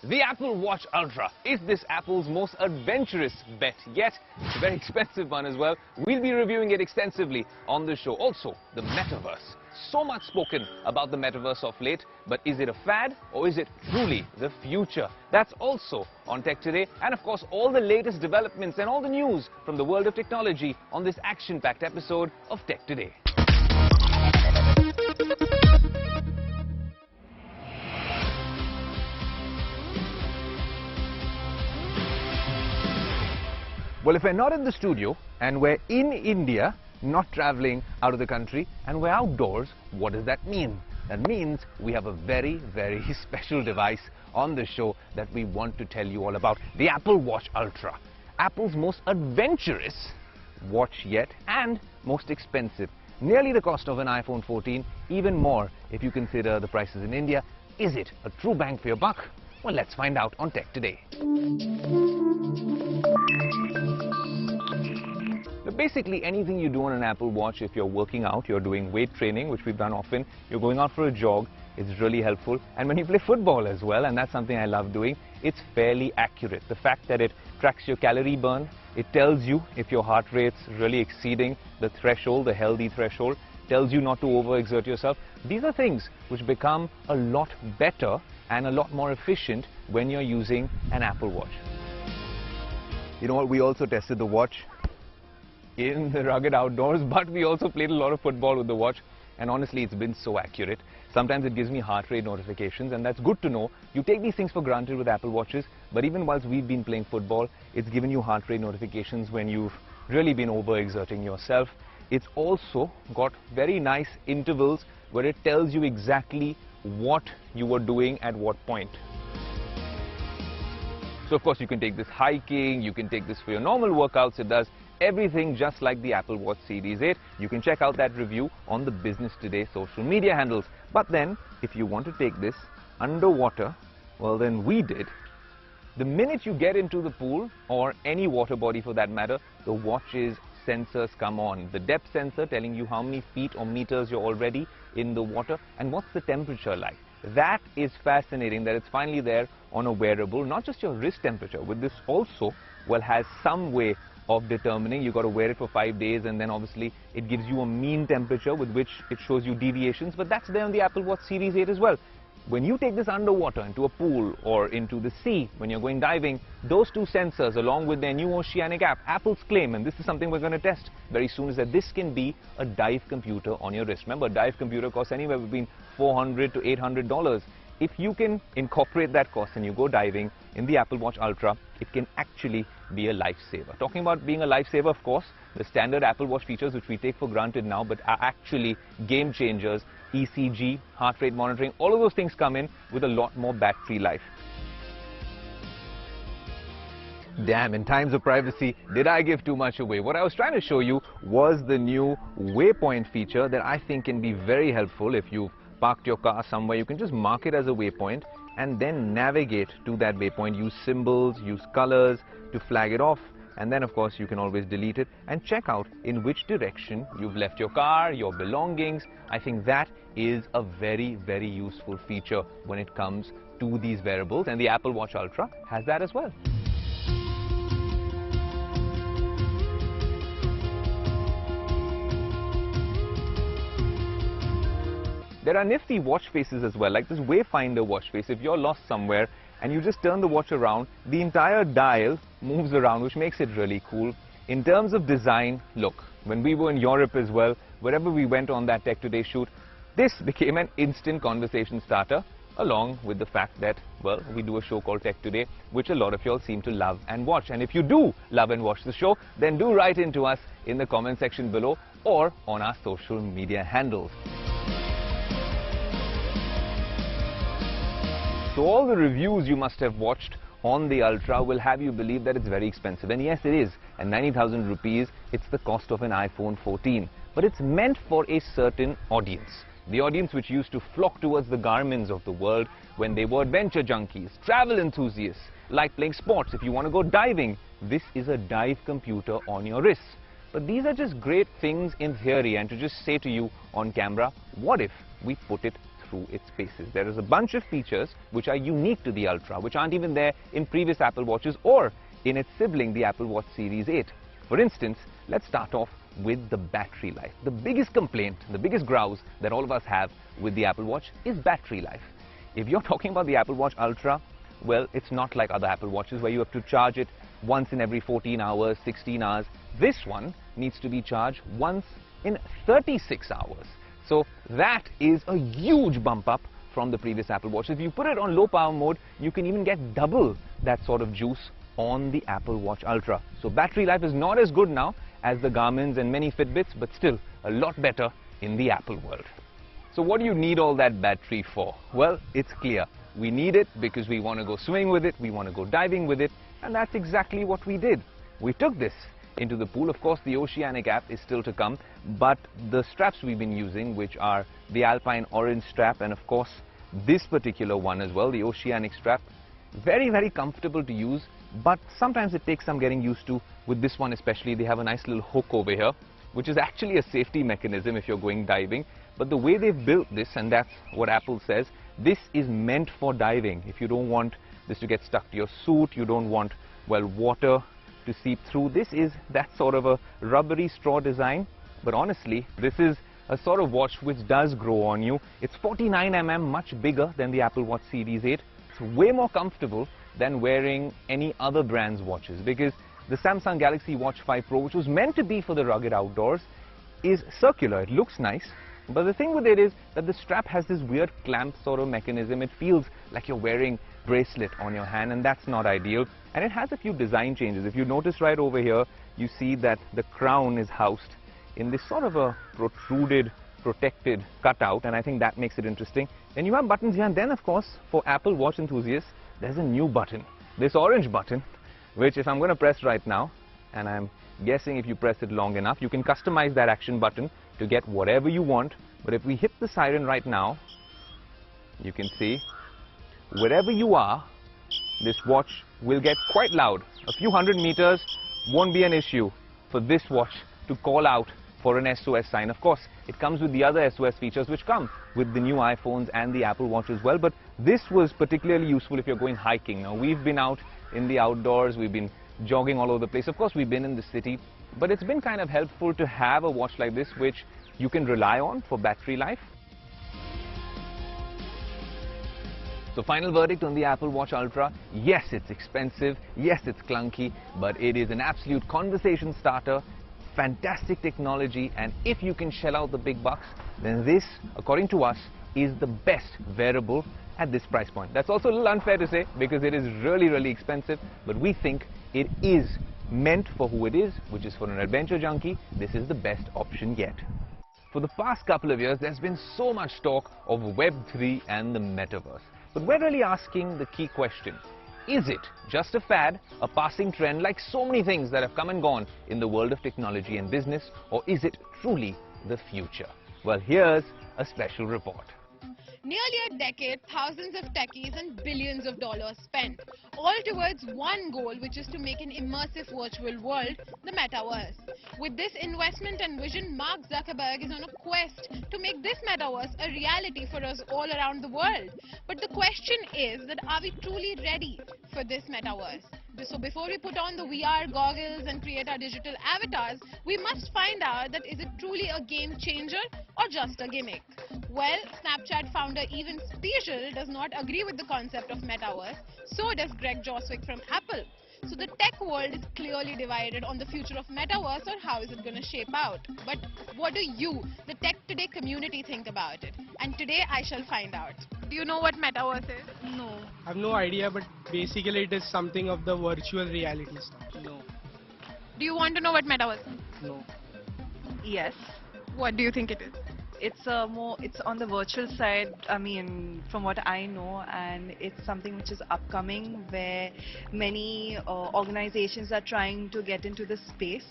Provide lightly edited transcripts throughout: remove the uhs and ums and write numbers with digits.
The Apple Watch Ultra. Is this Apple's most adventurous bet yet? It's a very expensive one as well. We'll be reviewing it extensively on the show. Also, the Metaverse. So much spoken about the Metaverse of late, but is it a fad or is it truly the future? That's also on Tech Today, and of course all the latest developments and all the news from the world of technology on this action-packed episode of Tech Today. Well, if we're not in the studio and we're in India, not traveling out of the country, and we're outdoors, what does that mean? That means we have a very, very special device on the show that we want to tell you all about. The Apple Watch Ultra. Apple's most adventurous watch yet and most expensive. Nearly the cost of an iPhone 14, even more if you consider the prices in India. Is it a true bang for your buck? Well, let's find out on Tech Today. Basically, anything you do on an Apple Watch, if you're working out, you're doing weight training, which we've done often, you're going out for a jog, it's really helpful. And when you play football as well, and that's something I love doing, it's fairly accurate. The fact that it tracks your calorie burn, it tells you if your heart rate's really exceeding the threshold, the healthy threshold, tells you not to overexert yourself. These are things which become a lot better and a lot more efficient when you're using an Apple Watch. You know what, we also tested the watch in the rugged outdoors, but we also played a lot of football with the watch, and honestly it's been so accurate. Sometimes it gives me heart rate notifications, and that's good to know. You take these things for granted with Apple Watches, but even whilst we've been playing football, it's given you heart rate notifications when you've really been overexerting yourself. It's also got very nice intervals where it tells you exactly what you were doing at what point. So of course you can take this hiking, you can take this for your normal workouts. It does everything just like the Apple Watch Series 8. You can check out that review on the Business Today social media handles. But then, if you want to take this underwater, well then we did. The minute you get into the pool, or any water body for that matter, the watch's sensors come on. The depth sensor telling you how many feet or meters you're already in the water, and what's the temperature like. That is fascinating that it's finally there on a wearable, not just your wrist temperature. With this also, well, has some way of determining. You've got to wear it for 5 days, and then obviously it gives you a mean temperature with which it shows you deviations, but that's there on the Apple Watch Series 8 as well. When you take this underwater into a pool or into the sea, when you're going diving, those two sensors, along with their new Oceanic app, Apple's claim, and this is something we're going to test very soon, is that this can be a dive computer on your wrist. Remember, a dive computer costs anywhere between $400 to $800. If you can incorporate that cost and you go diving in the Apple Watch Ultra, it can actually be a lifesaver. Talking about being a lifesaver, of course, the standard Apple Watch features which we take for granted now but are actually game changers, ECG, heart rate monitoring, all of those things come in with a lot more battery life. Damn, in times of privacy, did I give too much away? What I was trying to show you was the new waypoint feature that I think can be very helpful. If you've parked your car somewhere, you can just mark it as a waypoint and then navigate to that waypoint. Use symbols, use colors to flag it off, and then of course you can always delete it and check out in which direction you've left your car, your belongings. I think that is a very, very useful feature when it comes to these wearables, and the Apple Watch Ultra has that as well. There are nifty watch faces as well, like this Wayfinder watch face. If you're lost somewhere and you just turn the watch around, the entire dial moves around, which makes it really cool. In terms of design, look, when we were in Europe as well, wherever we went on that Tech Today shoot, this became an instant conversation starter, along with the fact that, well, we do a show called Tech Today, which a lot of y'all seem to love and watch. And if you do love and watch the show, then do write into us in the comment section below or on our social media handles. So all the reviews you must have watched on the Ultra will have you believe that it's very expensive. And yes, it is. At 90,000 rupees, it's the cost of an iPhone 14. But it's meant for a certain audience. The audience which used to flock towards the Garmins of the world when they were adventure junkies, travel enthusiasts, like playing sports. If you want to go diving, this is a dive computer on your wrist. But these are just great things in theory, and to just say to you on camera, what if we put it through its paces. There is a bunch of features which are unique to the Ultra, which aren't even there in previous Apple Watches or in its sibling, the Apple Watch Series 8. For instance, let's start off with the battery life. The biggest complaint, the biggest grouse that all of us have with the Apple Watch is battery life. If you're talking about the Apple Watch Ultra, well, it's not like other Apple Watches where you have to charge it once in every 14 hours, 16 hours. This one needs to be charged once in 36 hours. So that is a huge bump up from the previous Apple Watch. If you put it on low power mode, you can even get double that sort of juice on the Apple Watch Ultra. So battery life is not as good now as the Garmin's and many Fitbits, but still a lot better in the Apple world. So what do you need all that battery for? Well, it's clear. We need it because we want to go swimming with it, we want to go diving with it, and that's exactly what we did. We took this into the pool. Of course, the Oceanic app is still to come, but the straps we've been using, which are the Alpine Orange strap, and of course, this particular one as well, the Oceanic strap, very, very comfortable to use, but sometimes it takes some getting used to. With this one especially, they have a nice little hook over here, which is actually a safety mechanism if you're going diving. But the way they've built this, and that's what Apple says, this is meant for diving. If you don't want this to get stuck to your suit, you don't want, well, water to seep through, this is that sort of a rubbery straw design. But honestly, this is a sort of watch which does grow on you. It's 49 mm, much bigger than the Apple Watch Series 8. It's way more comfortable than wearing any other brand's watches, because the Samsung Galaxy Watch 5 Pro, which was meant to be for the rugged outdoors, is circular. It looks nice, but the thing with it is that the strap has this weird clamp sort of mechanism. It feels like you're wearing a bracelet on your hand, and that's not ideal. And it has a few design changes. If you notice right over here, you see that the crown is housed in this sort of a protruded, protected cutout, and I think that makes it interesting. Then you have buttons here, and then of course, for Apple Watch enthusiasts, there's a new button, this orange button, which if I'm going to press right now, and I'm guessing if you press it long enough, you can customize that action button to get whatever you want. But if we hit the siren right now, you can see wherever you are, this watch will get quite loud. A few hundred meters won't be an issue for this watch to call out for an SOS sign. Of course, it comes with the other SOS features which come with the new iPhones and the Apple Watch as well, but this was particularly useful if you're going hiking. Now, we've been out in the outdoors, we've been jogging all over the place. Of course, we've been in the city, but it's been kind of helpful to have a watch like this which you can rely on for battery life. So final verdict on the Apple Watch Ultra: yes, it's expensive, yes, it's clunky, but it is an absolute conversation starter, fantastic technology, and if you can shell out the big bucks, then this, according to us, is the best wearable at this price point. That's also a little unfair to say because it is really, really expensive, but we think it is meant for who it is, which is for an adventure junkie. This is the best option yet. For the past couple of years, there's been so much talk of Web3 and the Metaverse. But we're really asking the key question: is it just a fad, a passing trend like so many things that have come and gone in the world of technology and business, or is it truly the future? Well, here's a special report. Nearly a decade, thousands of techies and billions of dollars spent, all towards one goal, which is to make an immersive virtual world, the Metaverse. With this investment and vision, Mark Zuckerberg is on a quest to make this Metaverse a reality for us all around the world. But the question is that are we truly ready for this Metaverse? So before we put on the VR goggles and create our digital avatars, we must find out that is it truly a game changer or just a gimmick? Well, Snapchat founder Evan Spiegel does not agree with the concept of Metaverse. So does Greg Joswick from Apple. So the tech world is clearly divided on the future of Metaverse or how is it going to shape out. But what do you, the Tech Today community, think about it? And today I shall find out. Do you know what Metaverse is? No. I have no idea, but basically it is something of the virtual reality stuff. No. Do you want to know what Metaverse is? No. Yes. What do you think it is? It's on the virtual side, I mean, from what I know, and it's something which is upcoming where many organizations are trying to get into this space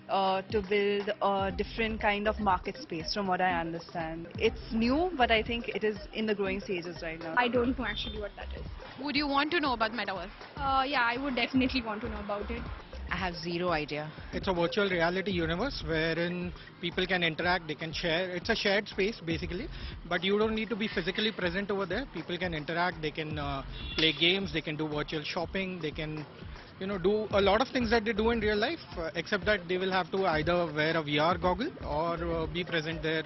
to build a different kind of market space, from what I understand. It's new, but I think it is in the growing stages right now. I don't know actually what that is. Would you want to know about Metaverse? Yeah, I would definitely want to know about it. I have zero idea. It's a virtual reality universe wherein people can interact, they can share. It's a shared space basically, but you don't need to be physically present over there. People can interact, they can play games, they can do virtual shopping, they can do a lot of things that they do in real life, except that they will have to either wear a VR goggle or be present there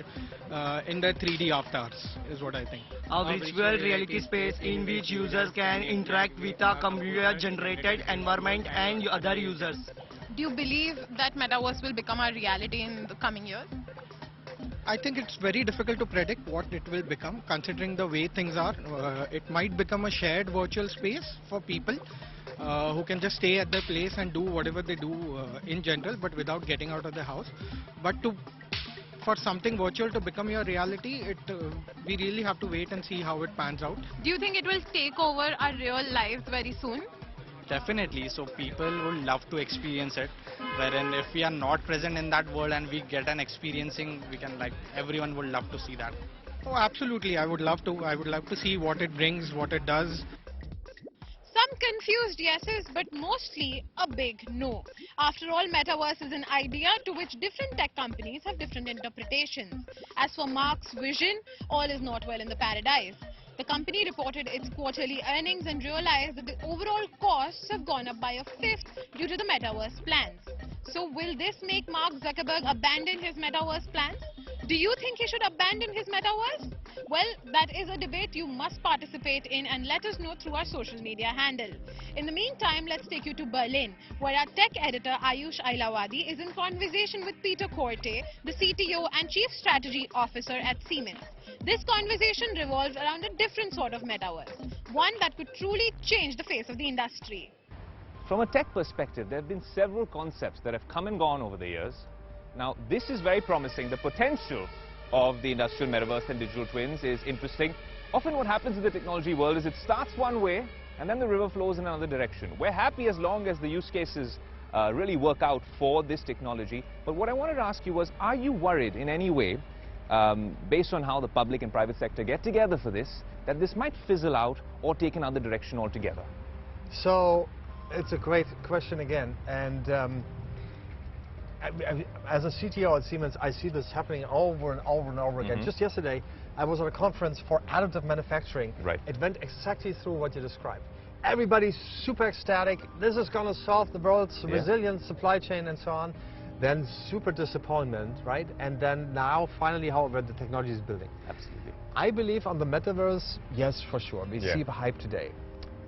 in their 3D avatars, is what I think. A virtual reality space in which users can interact with a computer-generated environment and other users. Do you believe that Metaverse will become a reality in the coming years? I think it's very difficult to predict what it will become, considering the way things are. It might become a shared virtual space for people who can just stay at their place and do whatever they do in general, but without getting out of the house. But for something virtual to become your reality, we really have to wait and see how it pans out. Do you think it will take over our real lives very soon? Definitely. So people would love to experience it, wherein if we are not present in that world and we get an experiencing, we can everyone would love to see that. Oh, absolutely. I would love to. I would love to see what it brings, what it does. Some confused yeses, but mostly a big no. After all, Metaverse is an idea to which different tech companies have different interpretations. As for Mark's vision, all is not well in the paradise. The company reported its quarterly earnings and realized that the overall costs have gone up by a fifth due to the Metaverse plans. So will this make Mark Zuckerberg abandon his Metaverse plans? Do you think he should abandon his Metaverse? Well, that is a debate you must participate in and let us know through our social media handle. In the meantime, let's take you to Berlin, where our tech editor Ayush Ailavadi is in conversation with Peter Korte, the CTO and Chief Strategy Officer at Siemens. This conversation revolves around a different sort of metaverse, one that could truly change the face of the industry. From a tech perspective, there have been several concepts that have come and gone over the years. Now, this is very promising. The potential of the industrial metaverse and digital twins is interesting. Often what happens in the technology world is it starts one way and then the river flows in another direction. We're happy as long as the use cases really work out for this technology. But what I wanted to ask you was, are you worried in any way, based on how the public and private sector get together for this, that this might fizzle out or take another direction altogether? So it's a great question again, and as a CTO at Siemens, I see this happening over and over and over again. Just yesterday, I was at a conference for additive manufacturing. Right. It went exactly through what you described. Everybody's super ecstatic. This is going to solve the world's resilience, supply chain, and so on. Then super disappointment, right? And then now, finally, however, the technology is building. Absolutely. I believe on the metaverse, yes, for sure. We see the hype today.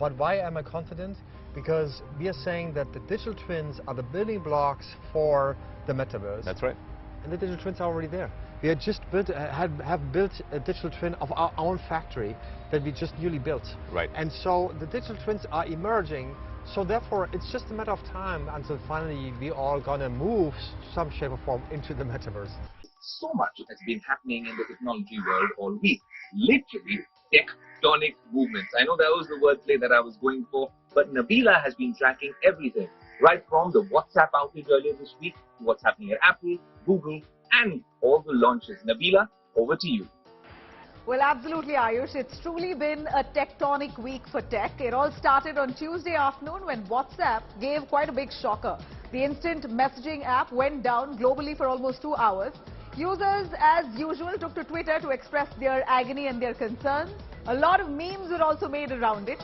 But why am I confident? Because we are saying that the digital twins are the building blocks for the metaverse. That's right. And the digital twins are already there. We have just have built a digital twin of our own factory that we just newly built. Right. And so the digital twins are emerging. So therefore, it's just a matter of time until finally we all gonna move some shape or form into the metaverse. So much has been happening in the technology world all week. Literally tectonic movements. I know that was the wordplay that I was going for, but Nabila has been tracking everything, right from the WhatsApp outage earlier this week to what's happening at Apple, Google, and all the launches. Nabila, over to you. Well, absolutely, Ayush. It's truly been a tectonic week for tech. It all started on Tuesday afternoon when WhatsApp gave quite a big shocker. The instant messaging app went down globally for almost 2 hours. Users, as usual, took to Twitter to express their agony and their concerns. A lot of memes were also made around it.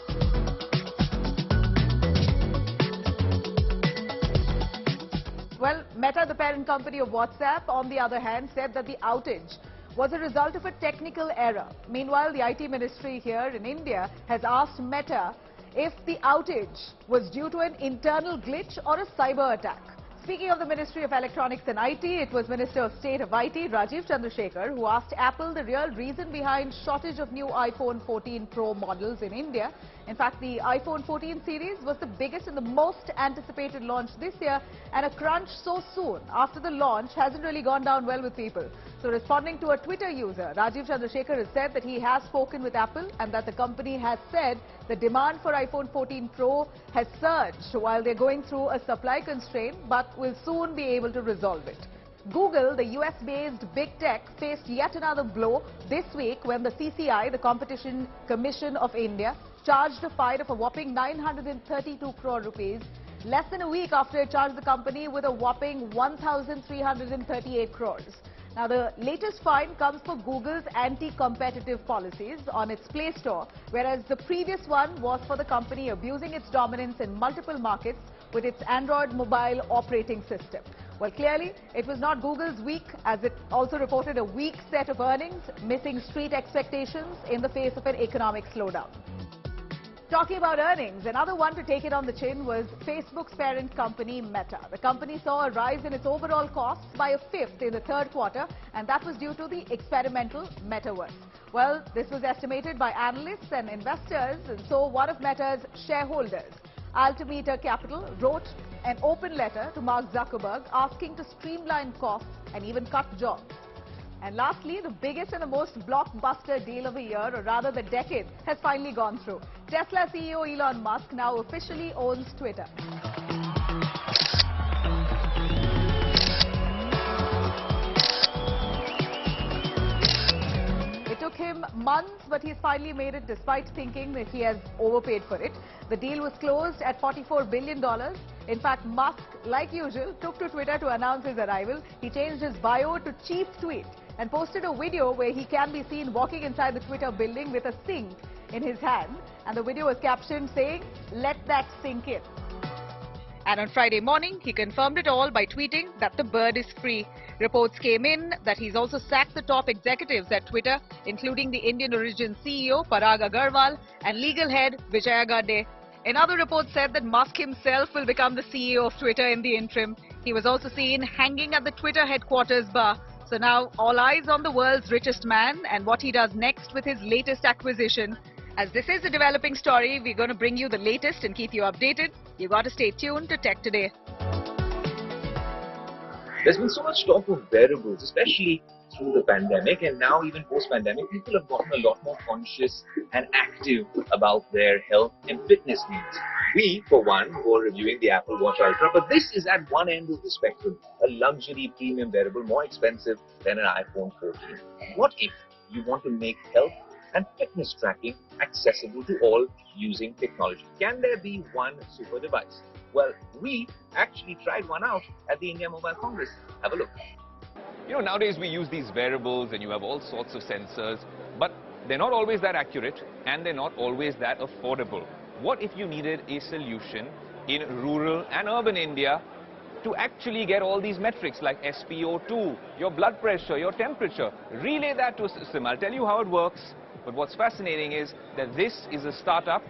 Well, Meta, the parent company of WhatsApp, on the other hand, said that the outage was a result of a technical error. Meanwhile, the IT ministry here in India has asked Meta if the outage was due to an internal glitch or a cyber attack. Speaking of the Ministry of Electronics and IT, it was Minister of State of IT, Rajiv Chandrasekhar, who asked Apple the real reason behind shortage of new iPhone 14 Pro models in India. In fact, the iPhone 14 series was the biggest and the most anticipated launch this year, and a crunch so soon after the launch hasn't really gone down well with people. So responding to a Twitter user, Rajiv Chandrasekhar has said that he has spoken with Apple and that the company has said the demand for iPhone 14 Pro has surged while they're going through a supply constraint, but will soon be able to resolve it. Google, the US-based big tech, faced yet another blow this week when the CCI, the Competition Commission of India, charged a fine of a whopping 932 crore rupees less than a week after it charged the company with a whopping 1,338 crores. Now, the latest fine comes for Google's anti-competitive policies on its Play Store, whereas the previous one was for the company abusing its dominance in multiple markets with its Android mobile operating system. Well, clearly, it was not Google's week, as it also reported a weak set of earnings, missing street expectations in the face of an economic slowdown. Talking about earnings, another one to take it on the chin was Facebook's parent company, Meta. The company saw a rise in its overall costs by a fifth in the third quarter, and that was due to the experimental Metaverse. Well, this was estimated by analysts and investors, and so one of Meta's shareholders, Altimeter Capital, wrote an open letter to Mark Zuckerberg asking to streamline costs and even cut jobs. And lastly, the biggest and the most blockbuster deal of the year, or rather the decade, has finally gone through. Tesla CEO Elon Musk now officially owns Twitter. It took him months, but he's finally made it despite thinking that he has overpaid for it. The deal was closed at $44 billion. In fact, Musk, like usual, took to Twitter to announce his arrival. He changed his bio to Chief Tweet and posted a video where he can be seen walking inside the Twitter building with a sink in his hand. And the video was captioned saying, "Let that sink in." And on Friday morning, he confirmed it all by tweeting that the bird is free. Reports came in that he's also sacked the top executives at Twitter, including the Indian origin CEO Parag Agarwal and legal head Vijaya Gadde. Another report said that Musk himself will become the CEO of Twitter in the interim. He was also seen hanging at the Twitter headquarters bar. So now all eyes on the world's richest man and what he does next with his latest acquisition. As this is a developing story, we're going to bring you the latest and keep you updated. You got to stay tuned to Tech Today. There's been so much talk of wearables, especially through the pandemic, and now even post-pandemic, people have gotten a lot more conscious and active about their health and fitness needs. We, for one, were reviewing the Apple Watch Ultra, but this is at one end of the spectrum, a luxury premium wearable more expensive than an iPhone 14. What if you want to make health and fitness tracking accessible to all using technology? Can there be one super device? Well, we actually tried one out at the India Mobile Congress. Have a look. You know, nowadays we use these wearables and you have all sorts of sensors, but they're not always that accurate and they're not always that affordable. What if you needed a solution in rural and urban India to actually get all these metrics like SpO2, your blood pressure, your temperature, relay that to a system? I'll tell you how it works, but what's fascinating is that this is a startup.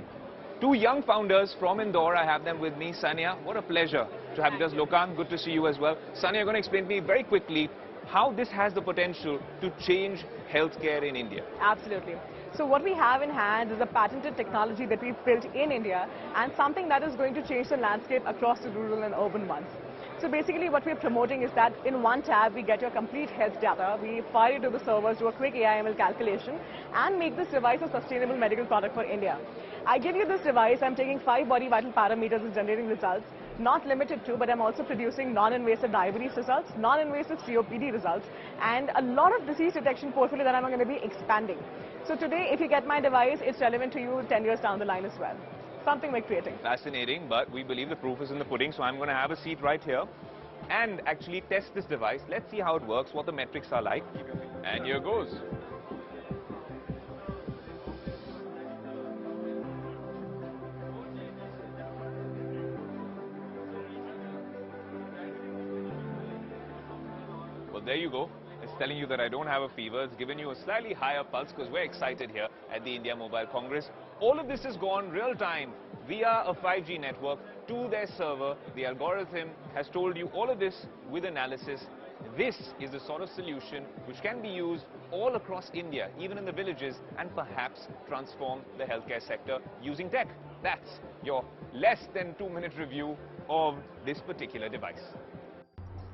Two young founders from Indore. I have them with me. Sania, what a pleasure to have you. Just Lokan, good to see you as well. Sania, you're going to explain to me very quickly how this has the potential to change healthcare in India. Absolutely. So what we have in hand is a patented technology that we've built in India and something that is going to change the landscape across the rural and urban ones. So basically what we're promoting is that in one tab we get your complete health data, we fire it to the servers, do a quick AI/ML calculation and make this device a sustainable medical product for India. I give you this device, I'm taking 5 body vital parameters and generating results, not limited to, but I'm also producing non-invasive diabetes results, non-invasive COPD results, and a lot of disease detection portfolio that I'm going to be expanding. So today, if you get my device, it's relevant to you 10 years down the line as well. Something we're creating. Fascinating, but we believe the proof is in the pudding, so I'm going to have a seat right here and actually test this device. Let's see how it works, what the metrics are like. And here goes. Well, there you go. It's telling you that I don't have a fever. It's giving you a slightly higher pulse because we're excited here at the India Mobile Congress. All of this is gone real time via a 5G network to their server. The algorithm has told you all of this with analysis. This is the sort of solution which can be used all across India, even in the villages, and perhaps transform the healthcare sector using tech. That's your less than 2-minute review of this particular device.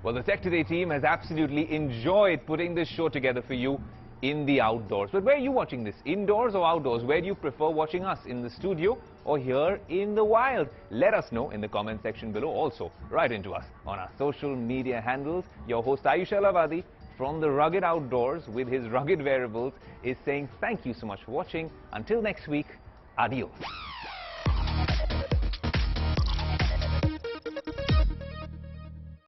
Well, the Tech Today team has absolutely enjoyed putting this show together for you in the outdoors. But where are you watching this? Indoors or outdoors? Where do you prefer watching us? In the studio or here in the wild? Let us know in the comment section below. Also, write into us on our social media handles. Your host Ayush Alavadi from the rugged outdoors with his rugged wearables is saying thank you so much for watching. Until next week, adios.